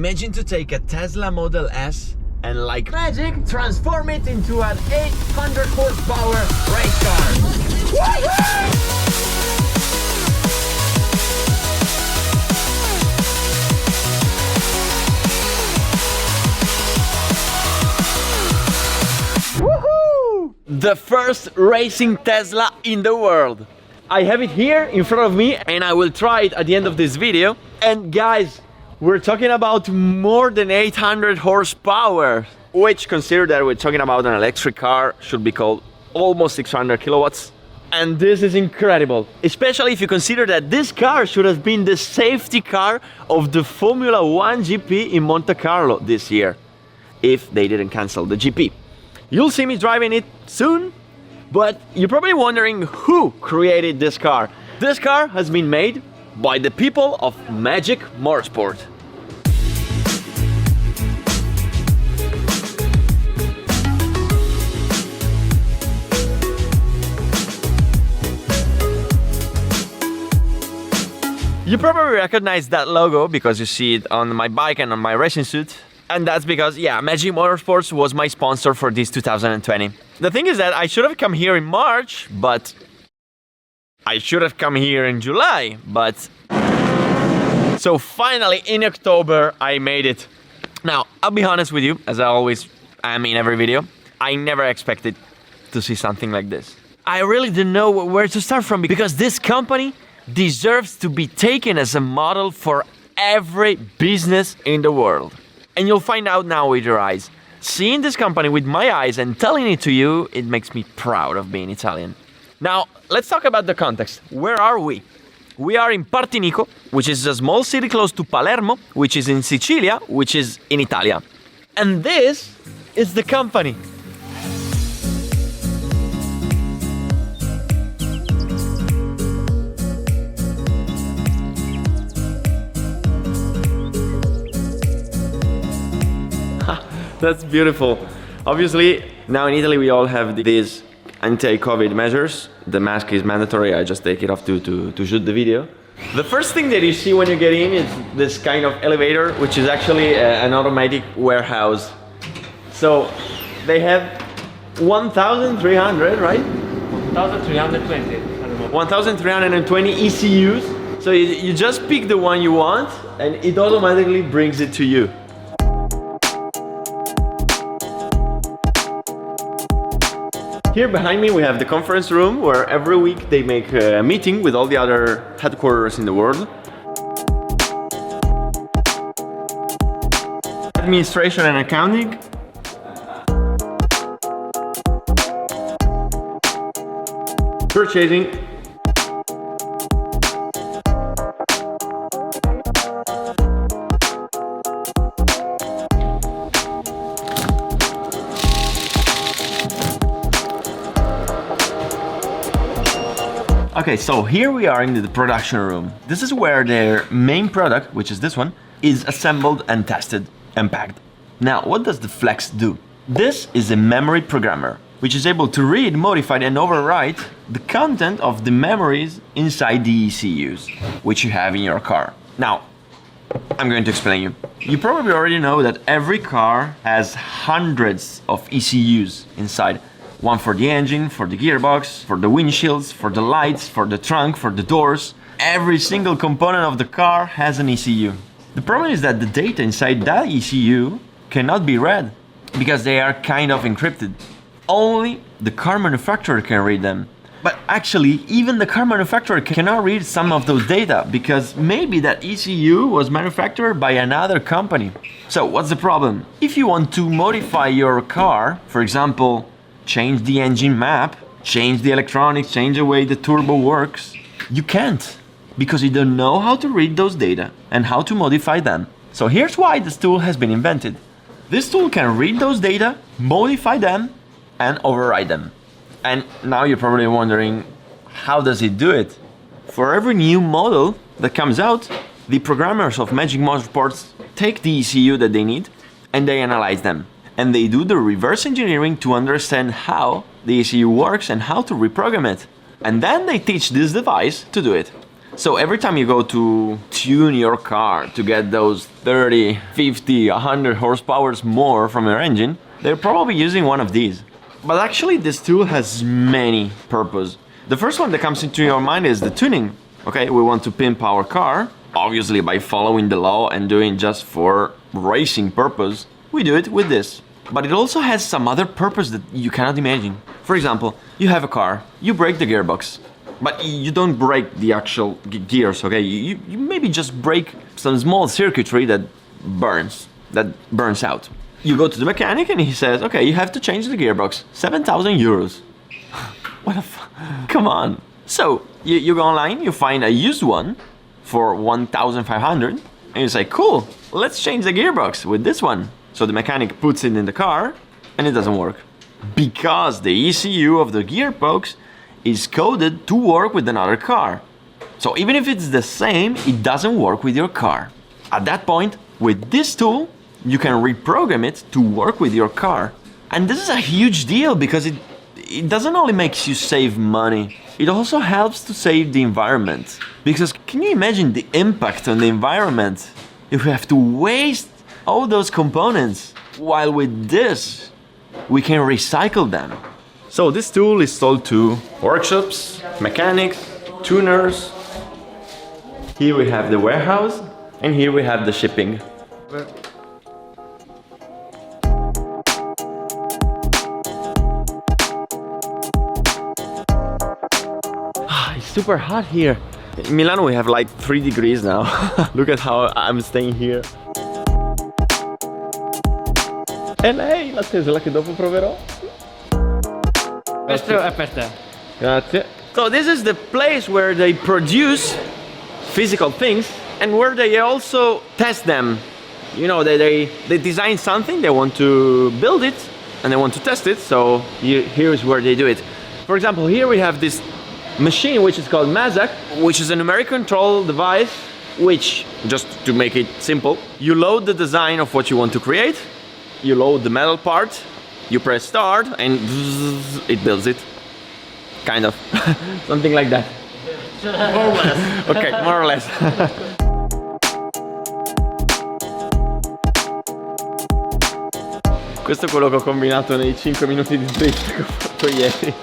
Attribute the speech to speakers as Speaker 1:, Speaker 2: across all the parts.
Speaker 1: Imagine to take a Tesla Model S and like magic, transform it into an 800 horsepower race car. Woohoo! The first racing Tesla in the world. I have it here in front of me and I will try it at the end of this video. And guys, we're talking about more than 800 horsepower, which, consider that we're talking about an electric car, should be called almost 600 kilowatts. And this is incredible, especially if you consider that this car should have been the safety car of the Formula 1 GP in Monte Carlo this year, if they didn't cancel the GP. You'll see me driving it soon, but you're probably wondering who created this car. This car has been made by the people of MagicMotorSport. You probably recognize that logo because you see it on my bike and on my racing suit. And that's because, yeah, MagicMotorSport was my sponsor for this 2020. The thing is that I should have come here in March, but I should have come here in July, but... So finally, in October, I made it. Now, I'll be honest with you, as I always am in every video, I never expected to see something like this. I really didn't know where to start from because this company deserves to be taken as a model for every business in the world. And you'll find out now with your eyes. Seeing this company with my eyes and telling it to you, it makes me proud of being Italian. Now, let's talk about the context. Where are we? We are in Partinico, which is a small city close to Palermo, which is in Sicily, which is in Italy. And this is the company. That's beautiful. Obviously, now in Italy we all have these anti-COVID measures. The mask is mandatory, I just take it off to shoot the video. The first thing that you see when you get in is this kind of elevator, which is actually an automatic warehouse. So they have 1,300, right?
Speaker 2: 1,320.
Speaker 1: 1,320 ECUs. So you just pick the one you want and it automatically brings it to you. Here behind me we have the conference room where every week they make a meeting with all the other headquarters in the world. Administration and accounting. Purchasing. Okay, so here we are in the production room. This is where their main product, which is this one, is assembled and tested and packed. Now, what does the Flex do? This is a memory programmer, which is able to read, modify and overwrite the content of the memories inside the ECUs, which you have in your car. Now, I'm going to explain you. You probably already know that every car has hundreds of ECUs inside. One for the engine, for the gearbox, for the windshields, for the lights, for the trunk, for the doors. Every single component of the car has an ECU. The problem is that the data inside that ECU cannot be read because they are kind of encrypted. Only the car manufacturer can read them. But actually, even the car manufacturer cannot read some of those data because maybe that ECU was manufactured by another company. So what's the problem? If you want to modify your car, for example, change the engine map, change the electronics, change the way the turbo works, you can't because you don't know how to read those data and how to modify them. So here's why this tool has been invented. This tool can read those data, modify them, and override them. And now you're probably wondering, how does it do it? For every new model that comes out, the programmers of MagicMotorSport take the ECU that they need and they analyze them. And they do the reverse engineering to understand how the ECU works and how to reprogram it. And then they teach this device to do it. So every time you go to tune your car to get those 30, 50, 100 horsepower more from your engine, they're probably using one of these. But actually this tool has many purposes. The first one that comes into your mind is the tuning. Okay, we want to pimp our car, obviously by following the law and doing just for racing purpose. We do it with this. But it also has some other purpose that you cannot imagine. For example, you have a car, you break the gearbox, but you don't break the actual gears, okay? You maybe just break some small circuitry that burns out. You go to the mechanic and he says, okay, you have to change the gearbox, 7,000 euros. What the come on. So you go online, you find a used one for 1,500 and you say, cool, let's change the gearbox with this one. So the mechanic puts it in the car and it doesn't work. Because the ECU of the gearbox is coded to work with another car. So even if it's the same, it doesn't work with your car. At that point, with this tool, you can reprogram it to work with your car. And this is a huge deal because it doesn't only makes you save money, it also helps to save the environment. Because can you imagine the impact on the environment if we have to waste all those components, while with this, we can recycle them. So this tool is sold to workshops, mechanics, tuners. Here we have the warehouse, and here we have the shipping. It's super hot here. In Milano we have like 3 degrees now. Look at how I'm staying here. E lei, la tesla che dopo proverò.
Speaker 2: Questo è per te.
Speaker 1: Grazie. So this is the place where they produce physical things and where they also test them. You know, they design something, they want to build it and they want to test it, so here's where they do it. For example, here we have this machine which is called MagicMotorSport, which is a numeric control device which, just to make it simple, you load the design of what you want to create, you load the metal part, you press start and it builds it. Kind of. Something like that.
Speaker 2: More or less.
Speaker 1: Ok, more or less. Questo è quello che ho combinato nei 5 minuti di drift che ho fatto ieri.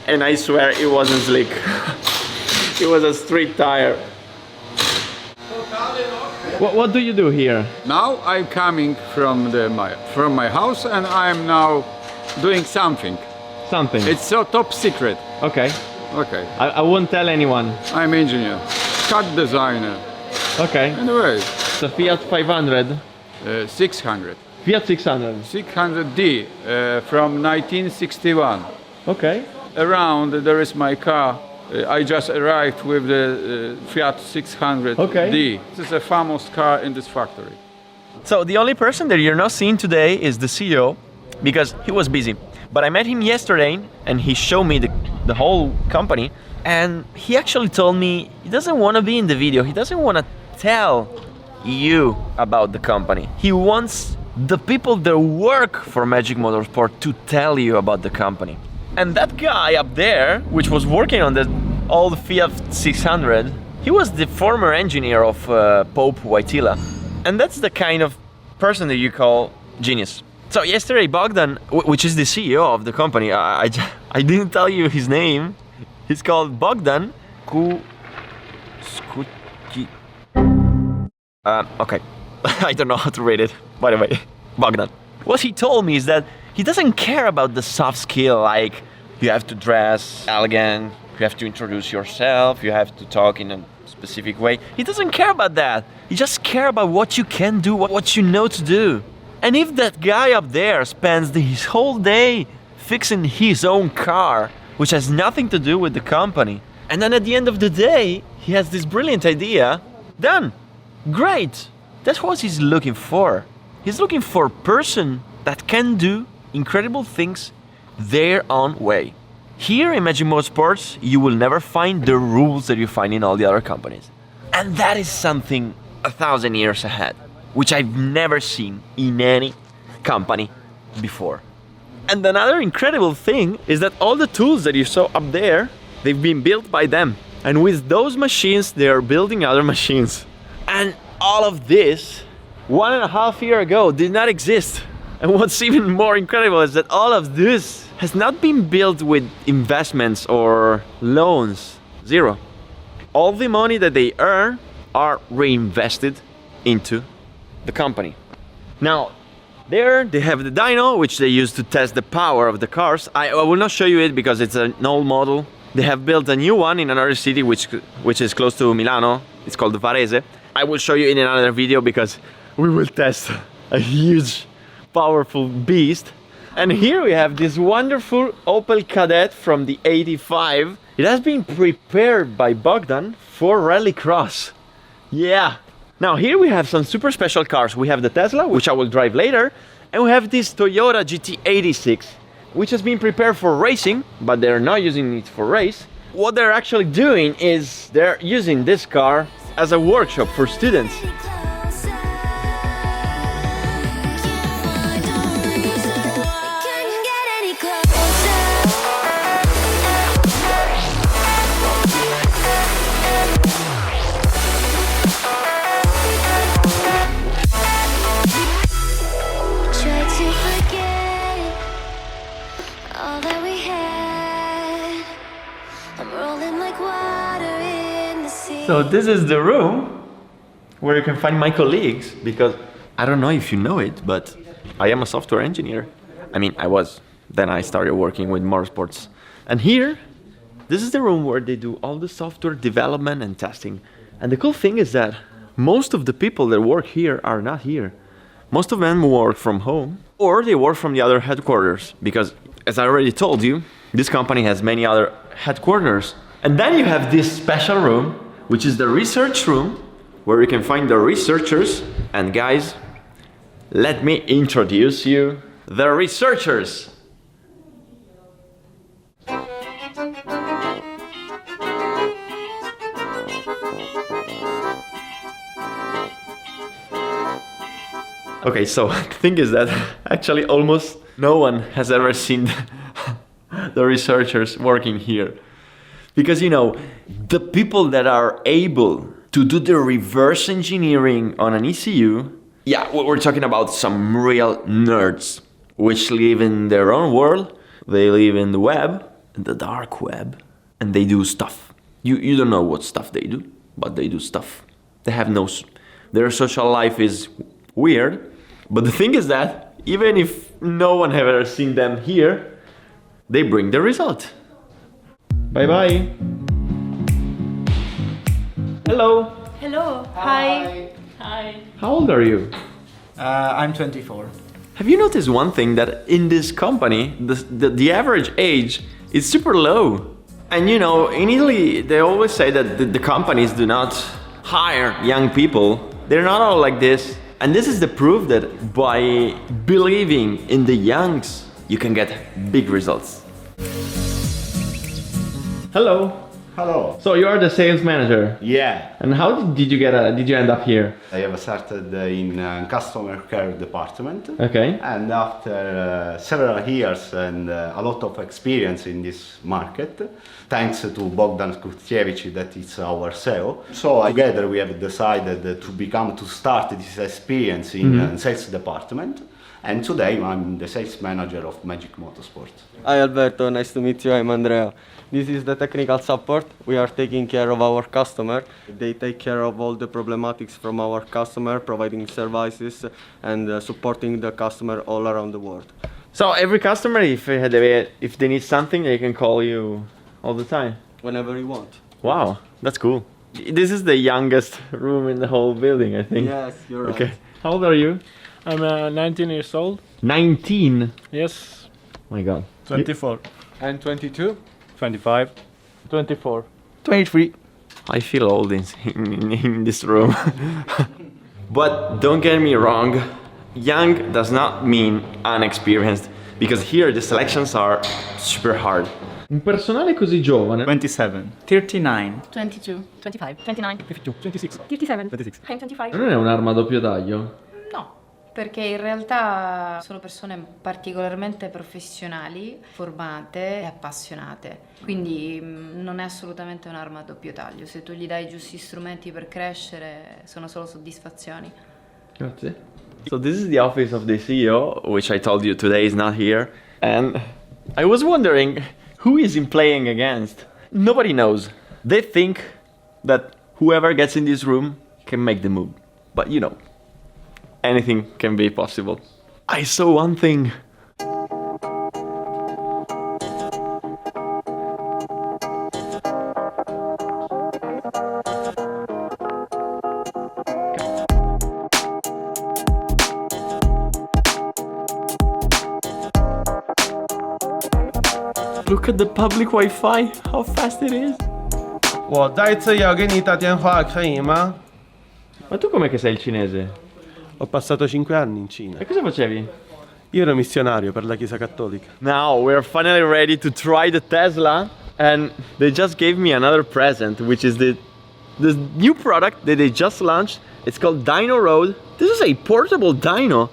Speaker 1: And I swear it wasn't slick. It was a street tire. What do you do here?
Speaker 3: Now I'm coming from my house and I'm now doing something.
Speaker 1: Something.
Speaker 3: It's so top secret.
Speaker 1: Okay.
Speaker 3: Okay.
Speaker 1: I won't tell anyone.
Speaker 3: I'm engineer, cut designer.
Speaker 1: Okay.
Speaker 3: Anyway,
Speaker 1: It's a Fiat 500.
Speaker 3: 600.
Speaker 1: Fiat 600.
Speaker 3: 600D from 1961.
Speaker 1: Okay.
Speaker 3: Around there is my car. I just arrived with the Fiat 600D.
Speaker 1: Okay.
Speaker 3: This is a famous car in this factory.
Speaker 1: So the only person that you're not seeing today is the CEO because he was busy. But I met him yesterday and he showed me the whole company and he actually told me he doesn't want to be in the video. He doesn't want to tell you about the company. He wants the people that work for MagicMotorSport to tell you about the company. And that guy up there, which was working on the old Fiat 600, he was the former engineer of Pope Wojtyla. And that's the kind of person that you call genius. So yesterday Bogdan, which is the CEO of the company, I didn't tell you his name. He's called Bogdan okay, I don't know how to read it, by the way, Bogdan. What he told me is that he doesn't care about the soft skill, like you have to dress elegant, you have to introduce yourself, you have to talk in a specific way. He doesn't care about that. He just cares about what you can do, what you know to do. And if that guy up there spends his whole day fixing his own car, which has nothing to do with the company, and then at the end of the day, he has this brilliant idea, done. Great. That's what he's looking for. He's looking for a person that can do incredible things their own way. Here in MagicMotorSport, you will never find the rules that you find in all the other companies. And that is something 1,000 years ahead, which I've never seen in any company before. And another incredible thing is that all the tools that you saw up there, they've been built by them. And with those machines, they are building other machines. And all of this, 1.5 years ago, did not exist. And what's even more incredible is that all of this has not been built with investments or loans. Zero. All the money that they earn are reinvested into the company. Now, there they have the dyno, which they use to test the power of the cars. I will not show you it because it's an old model. They have built a new one in another city which is close to Milano. It's called Varese. I will show you in another video because we will test a huge, powerful beast. And here we have this wonderful Opel Kadett from the 85. It has been prepared by Bogdan for rallycross. Yeah. Now here we have some super special cars. We have the Tesla, which I will drive later, and we have this Toyota GT86, which has been prepared for racing, but they're not using it for race. What they're actually doing is they're using this car as a workshop for students. So this is the room where you can find my colleagues, because I don't know if you know it, but I am a software engineer. I mean, I was. Then I started working with motorsports. And here, this is the room where they do all the software development and testing. And the cool thing is that most of the people that work here are not here. Most of them work from home, or they work from the other headquarters, because as I already told you, this company has many other headquarters. And then you have this special room, which is the research room, where you can find the researchers. And guys, let me introduce you the researchers. Okay, so the thing is that actually almost no one has ever seen the researchers working here. Because, you know, the people that are able to do the reverse engineering on an ECU, yeah, we're talking about some real nerds, which live in their own world. They live in the web, in the dark web, and they do stuff. You don't know what stuff they do, but they do stuff. They have their social life is weird, but the thing is that even if no one has ever seen them here, they bring the result. Bye bye. Hello.
Speaker 4: Hello. Hi. Hi.
Speaker 1: How old are you?
Speaker 2: I'm 24.
Speaker 1: Have you noticed one thing, that in this company, the average age is super low? And you know, in Italy, they always say that the companies do not hire young people. They're not all like this. And this is the proof that by believing in the youngs, you can get big results. Hello.
Speaker 5: Hello.
Speaker 1: So you are the sales manager.
Speaker 5: Yeah,
Speaker 1: And how did you end up here?
Speaker 5: I have started in customer care department.
Speaker 1: Okay.
Speaker 5: And after several years and a lot of experience in this market, thanks to Bogdan Kurtkiewicz, that is our CEO. So together we have decided to start this experience in sales department. And today I'm the sales manager of MagicMotorSport.
Speaker 6: Hi Alberto, nice to meet you. I'm Andrea. This is the technical support. We are taking care of our customer. They take care of all the problematics from our customer, providing services and supporting the customer all around the world.
Speaker 1: So every customer, if they need something, they can call you all the time.
Speaker 6: Whenever you want.
Speaker 1: Wow, that's cool. This is the youngest room in the whole building, I think.
Speaker 6: Yes, you're right.
Speaker 1: Okay. How old are you?
Speaker 7: I'm 19 years old.
Speaker 1: 19.
Speaker 7: Yes.
Speaker 1: My God.
Speaker 7: 24.
Speaker 6: And 22?
Speaker 7: 25. 24.
Speaker 1: 23. I feel old in this room. But don't get me wrong, young does not mean unexperienced, because here the selections are super hard. Un personale così giovane.
Speaker 2: 27. 39.
Speaker 4: 22, 25, 29,
Speaker 7: 52, 26.
Speaker 4: 57, 26. I'm 25.
Speaker 1: Non è un'arma a doppio taglio?
Speaker 8: No, perché in realtà sono persone particolarmente professionali, formate e appassionate. Quindi non è assolutamente un'arma a doppio taglio. Se tu gli dai i giusti strumenti per crescere, sono solo soddisfazioni.
Speaker 1: Grazie. So this is the office of the CEO, which I told you today is not here. And I was wondering, who is he playing against? Nobody knows. They think that whoever gets in this room can make the move. But you know, anything can be possible. I saw one thing. Look at the public Wi-Fi, how fast it is.
Speaker 9: 我再次要给你打电话，可以吗？
Speaker 1: Ma tu com'è che sei il cinese?
Speaker 9: Ho passato 5 anni in Cina.
Speaker 1: E cosa facevi?
Speaker 9: Io ero missionario per la Chiesa Cattolica.
Speaker 1: Now we're finally ready to try the Tesla, and they just gave me another present, which is the new product that they just launched. It's called Dyno Road. This is a portable dyno.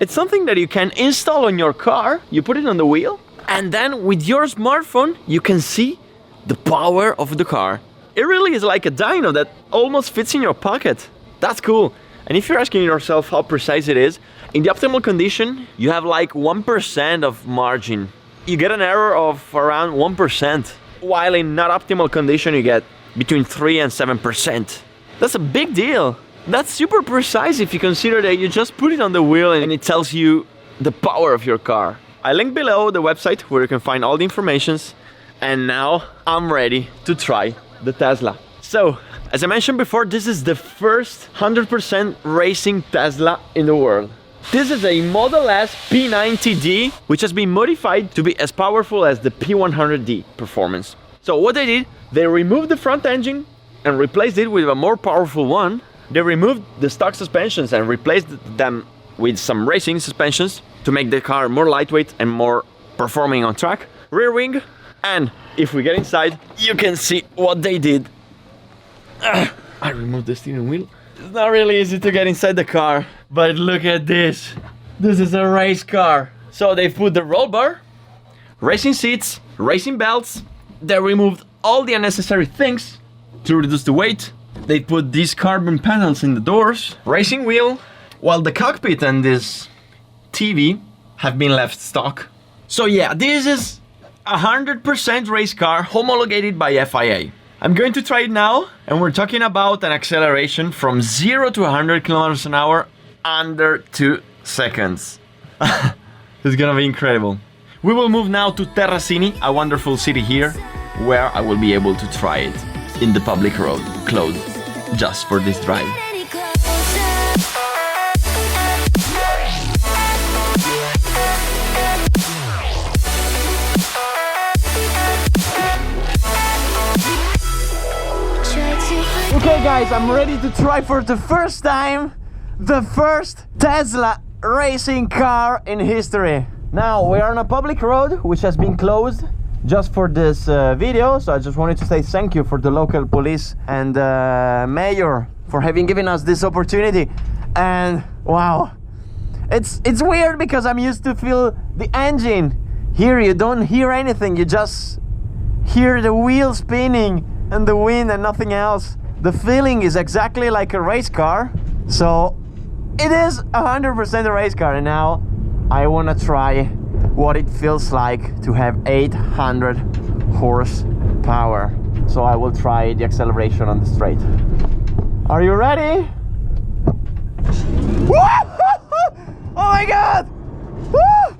Speaker 1: It's something that you can install on your car. You put it on the wheel, and then with your smartphone you can see the power of the car. It really is like a dyno that almost fits in your pocket. That's cool. And if you're asking yourself how precise it is, in the optimal condition, you have like 1% of margin. You get an error of around 1%, while in not optimal condition, you get between 3 and 7%. That's a big deal. That's super precise if you consider that you just put it on the wheel and it tells you the power of your car. I link below the website where you can find all the informations. And now I'm ready to try the Tesla. So, as I mentioned before, this is the first 100% racing Tesla in the world. This is a Model S P90D, which has been modified to be as powerful as the P100D performance. So what they did, they removed the front engine and replaced it with a more powerful one. They removed the stock suspensions and replaced them with some racing suspensions to make the car more lightweight and more performing on track. Rear wing, and if we get inside, you can see what they did. I removed the steering wheel. It's not really easy to get inside the car, but look at this. This is a race car. So they put the roll bar, racing seats, racing belts. They removed all the unnecessary things to reduce the weight. They put these carbon panels in the doors, racing wheel, while the cockpit and this TV have been left stock. So yeah, this is 100% race car homologated by FIA. I'm going to try it now, and we're talking about an acceleration from 0 to 100 kilometers an hour under 2 seconds. It's gonna be incredible. We will move now to Terracini, a wonderful city here, where I will be able to try it in the public road, closed just for this drive. Okay guys, I'm ready to try for the first time the first Tesla racing car in history. Now we are on a public road which has been closed just for this video, so I just wanted to say thank you for the local police and mayor for having given us this opportunity. And wow, it's weird because I'm used to feel the engine. Here you don't hear anything, you just hear the wheel spinning and the wind and nothing else. The feeling is exactly like a race car, so it is 100% a race car. And now I want to try what it feels like to have 800 horsepower. So I will try the acceleration on the straight. Are you ready? Oh my god! Woo!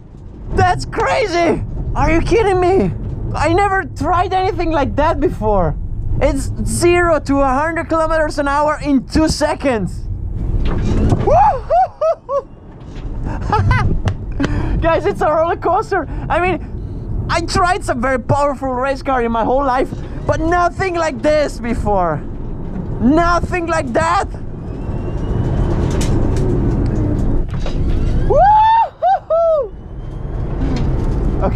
Speaker 1: That's crazy! Are you kidding me? I never tried anything like that before. It's 0 to 100 kilometers an hour in 2 seconds. Guys, it's a roller coaster. I mean, I tried some very powerful race car in my whole life, but nothing like this before. Nothing like that.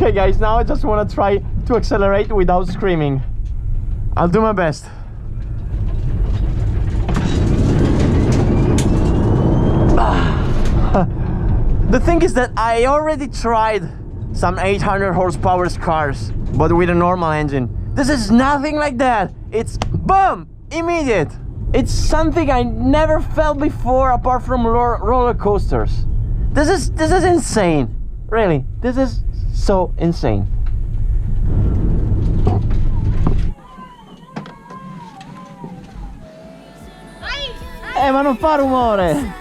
Speaker 1: Okay guys, now I just want to try to accelerate without screaming. I'll do my best. The thing is that I already tried some 800 horsepower cars, but with a normal engine. This is nothing like that. It's boom, immediate. It's something I never felt before apart from roller coasters. This is insane. Really, this is so insane. Ma non fa rumore!